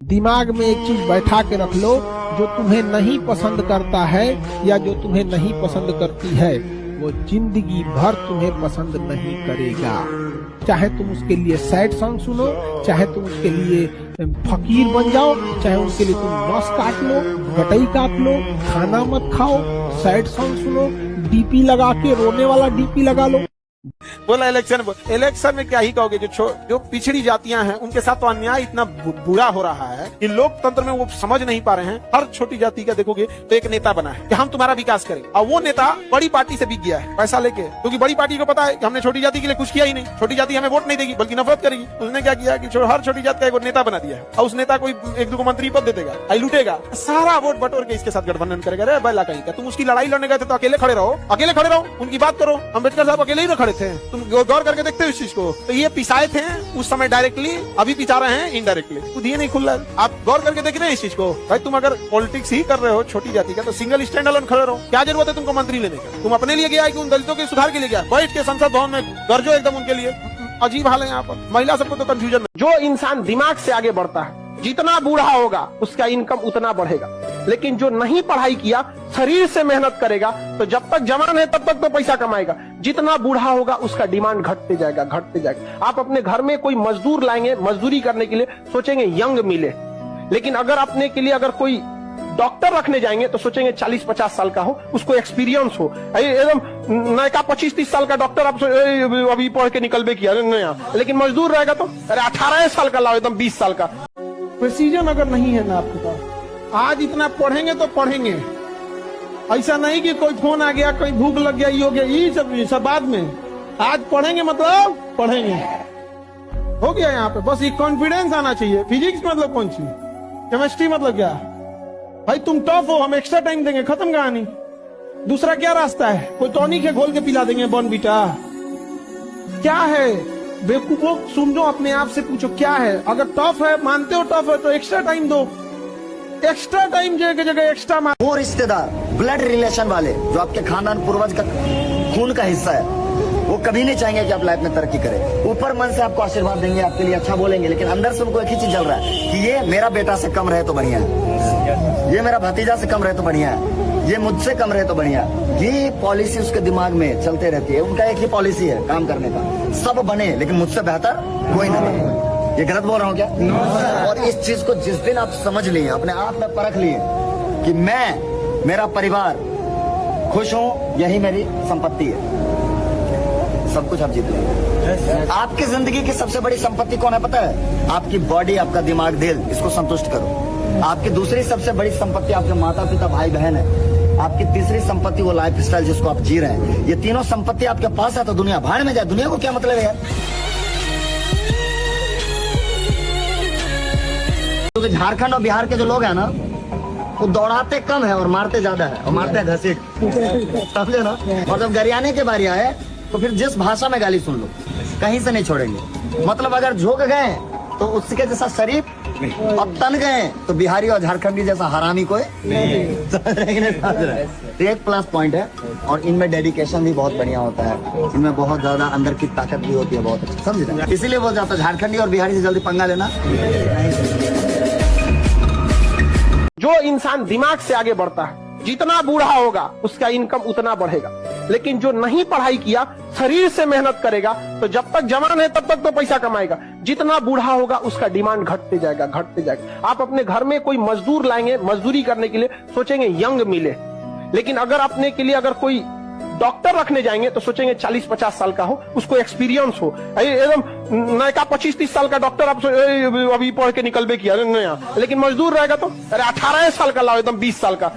दिमाग में एक चीज बैठा के रख लो, जो तुम्हें नहीं पसंद करता है या जो तुम्हें नहीं पसंद करती है वो जिंदगी भर तुम्हें पसंद नहीं करेगा। चाहे तुम उसके लिए सैड सॉन्ग सुनो, चाहे तुम उसके लिए फकीर बन जाओ, चाहे उसके लिए तुम नस काट लो, गटई काट लो, खाना मत खाओ, सैड सॉन्ग सुनो, डीपी लगा के रोने वाला डीपी लगा लो। बोला इलेक्शन में क्या ही कहोगे, जो पिछड़ी जातियां हैं उनके साथ तो अन्याय इतना बुरा हो रहा है कि लोकतंत्र में वो समझ नहीं पा रहे हैं। हर छोटी जाति का देखोगे तो एक नेता बना है कि हम तुम्हारा विकास करेंगे, और वो नेता बड़ी पार्टी से बिक गया है पैसा लेके, क्योंकि बड़ी पार्टी को पता है कि हमने छोटी जाति के लिए कुछ किया ही नहीं, छोटी जाति हमें वोट नहीं देगी बल्कि नफरत करेगी। उसने क्या किया कि हर छोटी जाति का एक नेता बना दिया है, और उस नेता को एक दो मंत्री पद दे देगा, लूटेगा, सारा वोट बटोर के इसके साथ गठबंधन करेगा। अरे बैला कहीं का, तुम उसकी लड़ाई लड़ने गए थे तो अकेले खड़े रहो, उनकी बात करो। अम्बेडकर साहब अकेले ही खड़े थे, तुम गौर करके देखते हो इस चीज को। तो ये पिसाए थे उस समय डायरेक्टली, अभी पिसा रहे हैं इनडायरेक्टली, खुद ये नहीं खुल रहा। आप गौर करके देख रहे हैं इस चीज को। भाई तुम अगर पॉलिटिक्स ही कर रहे हो छोटी जाति का, तो सिंगल स्टैंड अलोन खड़े रहो। क्या जरूरत है तुमको मंत्री लेने का? तुम अपने लिए गया है कि उन दलितों के सुधार के लिए गया? बैठ के संसद भवन में गरजो एकदम उनके लिए। अजीब हाल है यहाँ पर, महिला सबको तो कंफ्यूजन में। जो इंसान दिमाग से आगे बढ़ता है, जितना बूढ़ा होगा उसका इनकम उतना बढ़ेगा, लेकिन जो नहीं पढ़ाई किया, शरीर से मेहनत करेगा, तो जब तक जवान है तब तक तो पैसा कमाएगा। जितना बूढ़ा होगा उसका डिमांड घटते जाएगा। आप अपने घर में कोई मजदूर लाएंगे, मजदूरी करने के लिए सोचेंगे यंग मिले, लेकिन अगर अपने के लिए अगर कोई डॉक्टर रखने जाएंगे तो सोचेंगे 40-50 साल का हो, उसको एक्सपीरियंस हो। एकदम नया 25-30 साल का डॉक्टर आप अभी पढ़ के निकलबे किया नया, लेकिन मजदूर रहेगा तो अरे 18 साल का लाओ, एकदम 20 साल का। प्रेसिजन अगर नहीं है ना आपके पास, आज इतना पढ़ेंगे तो पढ़ेंगे, ऐसा नहीं कि कोई फोन आ गया, कोई भूख लग गया, ये हो गया, ये सब बाद में। आज पढ़ेंगे मतलब पढ़ेंगे, हो गया यहाँ पे। बस ये कॉन्फिडेंस आना चाहिए। फिजिक्स मतलब कौन सी, केमिस्ट्री मतलब क्या? भाई तुम टफ हो, हम एक्स्ट्रा टाइम देंगे, खत्म कहानी। दूसरा क्या रास्ता है? कोई टॉनिक है घोल के पिला देंगे, बॉर्नविटा। क्या है बेवकूफों, समझो, अपने आप से पूछो क्या है। अगर टफ है, मानते हो टफ है, तो एक्स्ट्रा टाइम दो। एक्स्ट्रा टाइम जगह एक्स्ट्रा वो रिश्तेदार ब्लड रिलेशन वाले जो आपके खानदान पूर्वज का खून का हिस्सा है, वो कभी नहीं चाहेंगे कि आप लाइफ में तरक्की करें। ऊपर मन से आपको आशीर्वाद देंगे, आपके लिए अच्छा बोलेंगे, लेकिन अंदर से उनको एक ही चीज चल रहा है कि ये मेरा बेटा से कम रहे तो बढ़िया है, ये मेरा भतीजा से कम रहे तो बढ़िया है, ये मुझसे कम रहे तो बढ़िया। ये पॉलिसी उसके दिमाग में चलते रहती है। उनका एक ही पॉलिसी है काम करने का, सब बने लेकिन मुझसे बेहतर कोई ना बने। ये गलत बोल रहा हूँ क्या? और इस चीज को जिस दिन आप समझ लिए, अपने आप में परख लिए कि मैं, मेरा परिवार खुश हूँ, यही मेरी संपत्ति है, सब कुछ आप जीत लेंगे। आपकी जिंदगी की सबसे बड़ी संपत्ति कौन है पता है? आपकी बॉडी, आपका दिमाग, दिल, इसको संतुष्ट करो। आपकी दूसरी सबसे बड़ी संपत्ति आपके माता पिता भाई बहन है। आपकी तीसरी संपत्ति वो लाइफ स्टाइल जिसको आप जी रहे हैं। ये तीनों संपत्ति आपके पास है तो दुनिया भाड़ में जाए, दुनिया को क्या मतलब है? क्योंकि झारखंड और बिहार के जो लोग हैं ना, वो दौड़ाते कम है और मारते ज्यादा है, और मारते हैं घसीट, समझे ना। और जब गरियाने के बारी आए तो फिर जिस भाषा में गाली सुन लो, कहीं से नहीं छोड़ेंगे। मतलब अगर झोंक गए तो उसके जैसा शरीफ, और तन गए तो बिहारी और झारखंडी जैसा हरामी कोई नहीं। एक प्लस पॉइंट है, और इनमें डेडिकेशन भी बहुत बढ़िया होता है, इनमें बहुत ज्यादा अंदर की ताकत भी होती है, बहुत अच्छा, समझ रहे? इसीलिए बोल जाता है झारखंडी और बिहारी से जल्दी पंगा लेना। जो इंसान दिमाग से आगे बढ़ता है, जितना बूढ़ा होगा उसका इनकम उतना बढ़ेगा, लेकिन जो नहीं पढ़ाई किया, शरीर से मेहनत करेगा, तो जब तक जवान है तब तक तो पैसा कमाएगा। जितना बूढ़ा होगा उसका डिमांड घटते जाएगा। आप अपने घर में कोई मजदूर लाएंगे, मजदूरी करने के लिए सोचेंगे यंग मिले, लेकिन अगर अपने के लिए अगर कोई डॉक्टर रखने जाएंगे तो सोचेंगे 40-50 साल का हो, उसको एक्सपीरियंस हो। एकदम नया 25-30 साल का डॉक्टर आप अभी पढ़ के निकलबे किया नया, लेकिन मजदूर रहेगा तो अरे 18 साल का लाओ, एकदम 20 साल का।